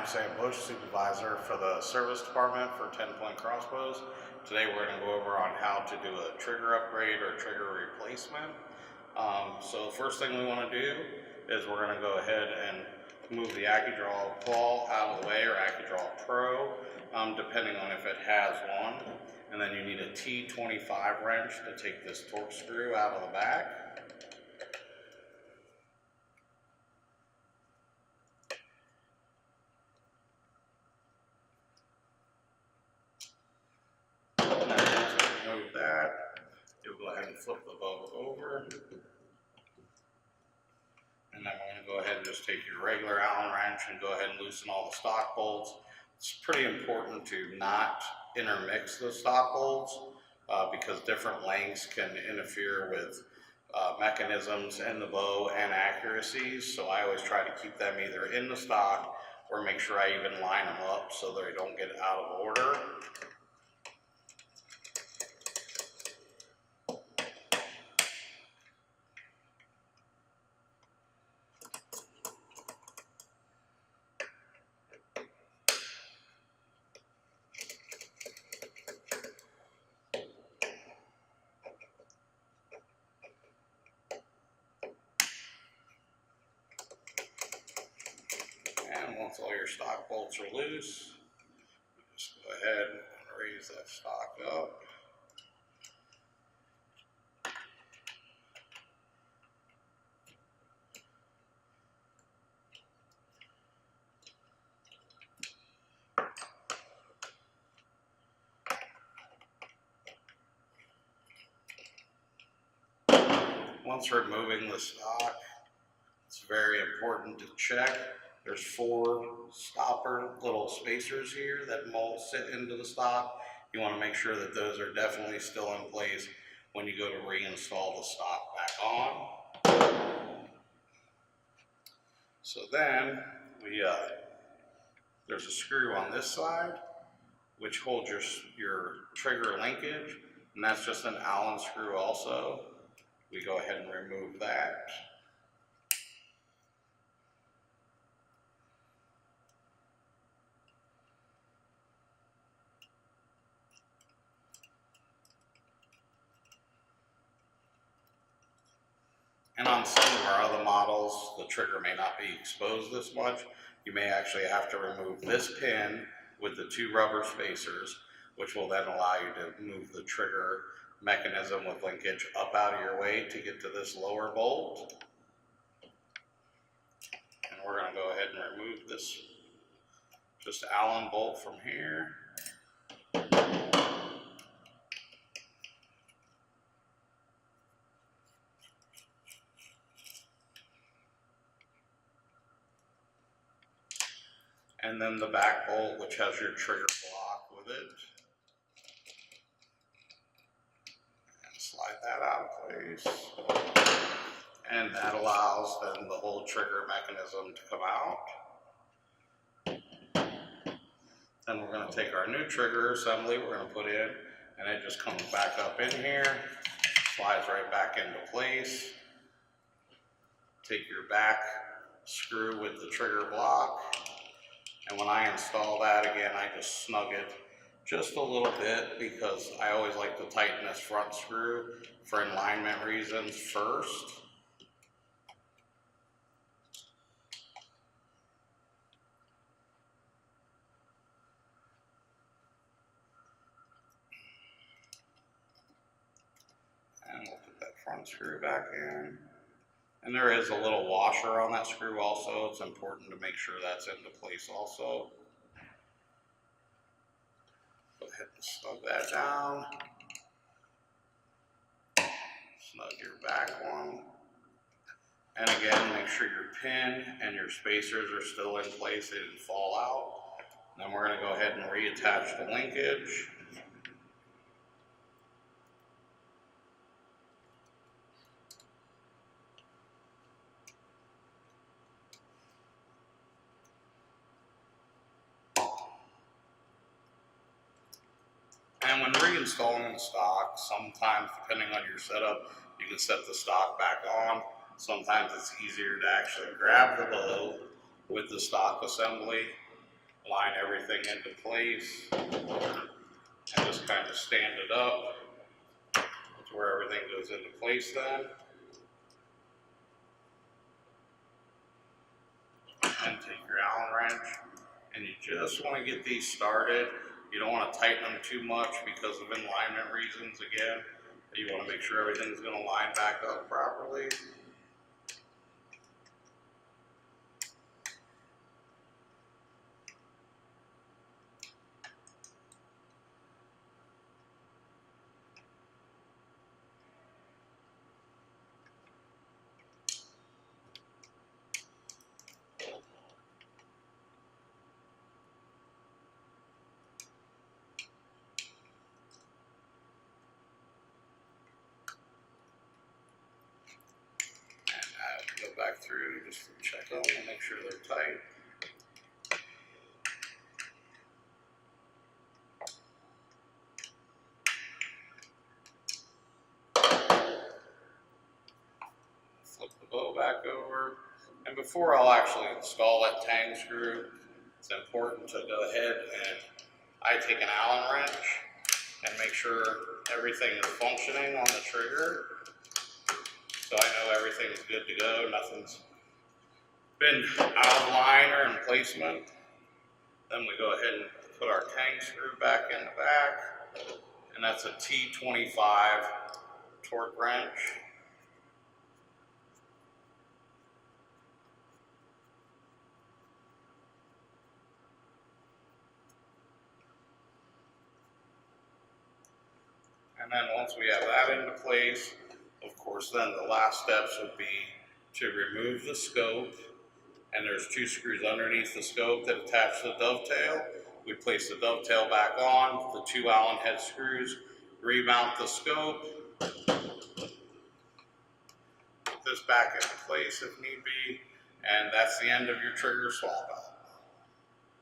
I'm Sam Bush, supervisor for the service department for TenPoint Crossbows. Today we're going to go over on how to do a trigger upgrade or trigger replacement. So the first thing we want to do is we're going to go ahead and move the AccuDraw claw out of the way, or AccuDraw Pro, depending on if it has one. And then you need a T25 wrench to take this torque screw out of the back. Remove that. You'll go ahead and flip the bow over. And then we're going to go ahead and just take your regular Allen wrench and go ahead and loosen all the stock bolts. It's pretty important to not intermix the stock bolts because different lengths can interfere with mechanisms in the bow and accuracies. So I always try to keep them either in the stock or make sure I even line them up so they don't get out of order. And once all your stock bolts are loose, just go ahead and raise that stock up. Once removing the stock, it's very important to check. There's 4 stopper little spacers here that won't sit into the stock. You want to make sure that those are definitely still in place when you go to reinstall the stock back on. So then there's a screw on this side which holds your trigger linkage, and that's just an Allen screw also. We go ahead and remove that. And on some of our other models, the trigger may not be exposed this much. You may actually have to remove this pin with the 2 rubber spacers, which will then allow you to move the trigger mechanism with linkage up out of your way to get to this lower bolt. And we're going to go ahead and remove this just Allen bolt from here. And then the back bolt, which has your trigger block with it. And slide that out of place. And that allows then the whole trigger mechanism to come out. Then we're going to take our new trigger assembly we're going to put in, and it just comes back up in here, slides right back into place. Take your back screw with the trigger block. And when I install that, again, I just snug it just a little bit because I always like to tighten this front screw for alignment reasons first. And we'll put that front screw back in. And there is a little washer on that screw also. It's important to make sure that's into place also. Go ahead and snug that down. Snug your back one. And again, make sure your pin and your spacers are still in place, they didn't fall out. Then we're going to go ahead and reattach the linkage. And when reinstalling the stock, sometimes depending on your setup, you can set the stock back on. Sometimes it's easier to actually grab the bow with the stock assembly line everything into place, and just kind of stand it up to where everything goes into place then. And take your Allen wrench, and you just want to get these started. You don't want to tighten them too much because of alignment reasons again. You want to make sure everything's going to line back up properly. Go back through just to check them and make sure they're tight. Flip the bow back over. And before I'll actually install that tang screw, it's important to go ahead and I take an Allen wrench and make sure everything is functioning on the trigger. So I know everything's good to go, nothing's been out of line or in placement. Then we go ahead and put our tang screw back in the back, and that's a T25 torque wrench. And then once we have that into place, of course, then the last steps would be to remove the scope. And there's two screws underneath the scope that attach the dovetail. We place the dovetail back on, the two Allen head screws, remount the scope, put this back into place if need be, and that's the end of your trigger swap out.